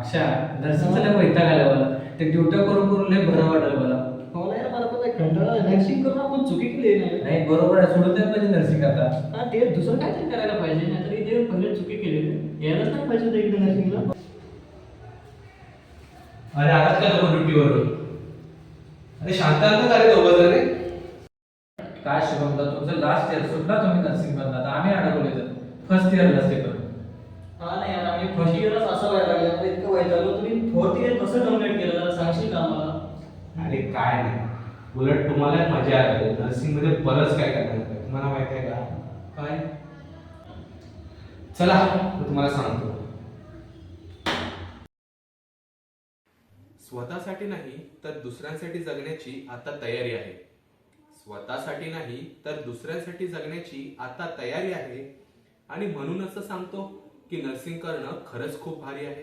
अक्षा नर्सिंगचा लय वैताग आला मला. ते ड्युट्या करून करून लय बरं वाटलं मला. हो नाही मला पण काही कंटाळा नर्सिंग करून आपण चुकी केली नाही. नाही बरोबर आहे, सोडून द्यायला पाहिजे नर्सिंग आता. हा ते दुसरं काहीतरी करायला पाहिजे, नाहीतर इथे पहिले चुकी केली यायलाच नाही पाहिजे होतं इकडे नर्सिंगला. अरे आलात का दोघं ड्युटीवरून? अरे शांत आहात का रे दोघं जण रे? काय शुभमदा, तुमचं लास्ट इयर सुटला तुम्ही नर्सिंग मधून, आता आम्ही अडकलोय तर फर्स्ट इयरला ते पण. हा नाही यार, आम्ही फर्स्ट इयरच असं व्हायला लागलं, मला इतकं वाईट झालं. तुम्ही फोर्थ इयर कसं कंप्लीट केलं जरा सांगशील का आम्हाला? अरे काय नाही, उलट तुम्हाला मजा आली. नर्सिंग मध्ये बरंच काय करणार आहे. तुम्हाला माहिती आहे का काय? चला मी तुम्हाला सांगतो. स्वतःसाठी नाही तर दुसऱ्यांसाठी जगण्याची आता तयारी आहे. स्वतःसाठी नाही तर दुसऱ्यांसाठी जगण्याची आता तयारी आहे. आणि म्हणूनच सांगतो की नर्सिंग करणं खरंच खूप भारी आहे.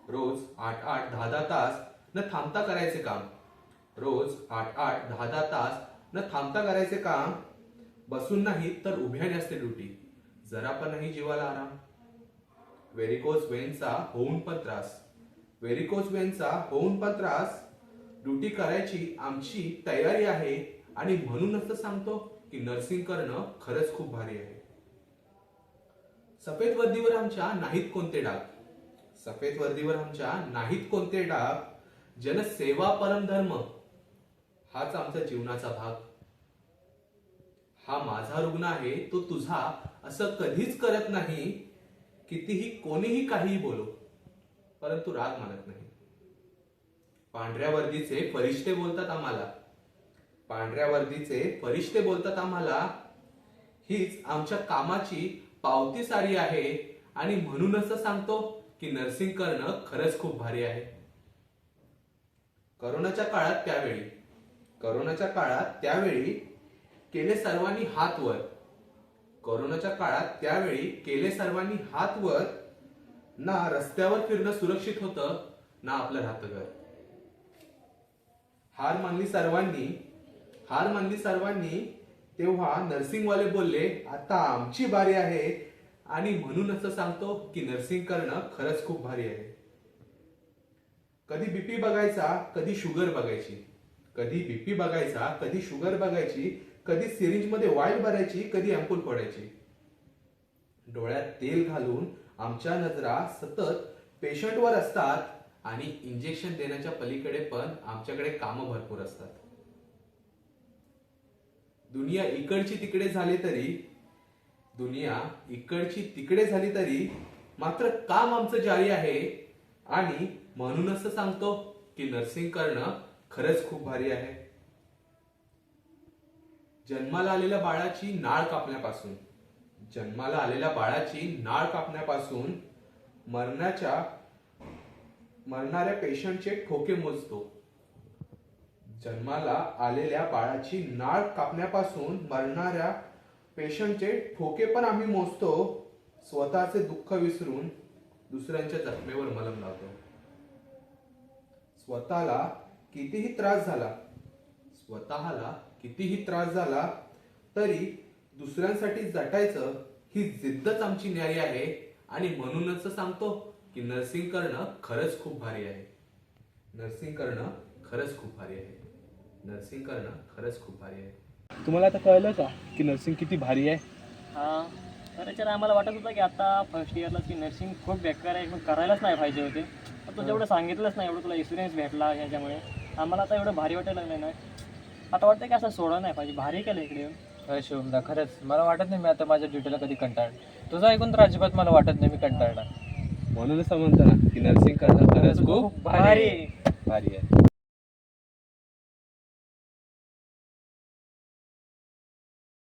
रोज 8-8, 10-10 तास न थांबता करायचे काम. रोज 8-8, 10-10 तास न थांबता करायचे काम. बसून नाही तर उभ्याने असते ड्युटी. जरा पण नाही जीवाला आराम. व्हेरिकोज वेनचा होऊन पण त्रास. व्हेरिकोज वेनचा होऊन पण त्रास. ड्युटी करायची आमची तयारी आहे. आणि म्हणूनच सांगतो की नर्सिंग करणं खरंच खूप भारी आहे. सफेद वर्दीवर आमच्या नाहीत कोणते डाग. सफेद वर्दीवर आमच्या नाहीत कोणते डाग. जनसेवा परमधर्म हाच आमचा जीवनाचा भाग. हा माझा रुग्ण आहे तो तुझा असं कधीच करत नाही. कितीही कोणीही काहीही बोलो परंतु राग मानत नाही. पांढऱ्या वर्दीचे फरिश्ते बोलतात आम्हाला. पांढऱ्या वर्दीचे फरिश्ते बोलतात आम्हाला. हीच आमच्या कामाची पावती सारी आहे. आणि म्हणूनच सांगतो की नर्सिंग करणं खरंच खूप भारी आहे. करोनाच्या काळात त्यावेळी केले सर्वांनी हात वर. कोरोनाच्या काळात त्यावेळी केले सर्वांनी हात वर. ना रस्त्यावर फिरणं सुरक्षित होतं ना आपलं राहतं घर. हार मानली सर्वांनी. तेव्हा नर्सिंगवाले बोलले आता आमची बारी आहे. आणि म्हणूनच सांगतो की नर्सिंग करणं खरंच खूप भारी आहे. कधी बीपी बघायचा कधी शुगर बघायची. कधी बीपी बघायचा कधी शुगर बघायची. कधी सिरिंज मध्ये वाईल भरायची कधी अँपूल फोडायची. डोळ्यात तेल घालून आमच्या नजरा सतत पेशंटवर असतात. आणि इंजेक्शन देण्याच्या पलीकडे पण आमच्याकडे कामं भरपूर असतात. दुनिया इकडची तिकडे झाली तरी मात्र काम आमचं जारी आहे. आणि म्हणूनच सांगतो की नर्सिंग करणं खरंच खूप भारी आहे. जन्माला आलेल्या बाळाची नाळ कापण्यापासून मरणाऱ्या पेशंटचे ठोके मोजतो. जन्माला आलेल्या बाळाची नाळ कापण्यापासून मरणाऱ्या पेशंटचे ठोके पण आम्ही मोजतो. स्वतःचे दुःख विसरून दुसऱ्यांच्या जखमेवर मलम लावतो. स्वतःला कितीही त्रास झाला तरी दुसऱ्यांसाठी झटायचं ही जिद्दच आमची न्यारी आहे. आणि म्हणूनच सांगतो की नर्सिंग करणं खरंच खूप भारी आहे. तुम्हाला आता कळलं का की नर्सिंग किती भारी आहे? हा तर याच्यात आम्हाला वाटत होतं की आता फर्स्ट इयरला की नर्सिंग खूप बेकार आहे, मग करायलाच नाही पाहिजे होते. पण तू जेवढं सांगितलंच नाही एवढं तुला एक्सपिरियन्स भेटला याच्यामुळे आम्हाला आता एवढं भारी वाटायला लागलं नाही. आता वाटतं की असं सोडा नाही पाहिजे. भारी केलं इकडे येऊन. अरे शिवमदा, खरंच मला वाटत नाही मी आता माझ्या ड्युटीला कधी कंटाळणार. तुझं ऐकून तर अजिबात मला वाटत नाही मी कंटाळणार. म्हणूनच म्हणतो ना की नर्सिंग करणं खरंच खूप भारी भारी आहे.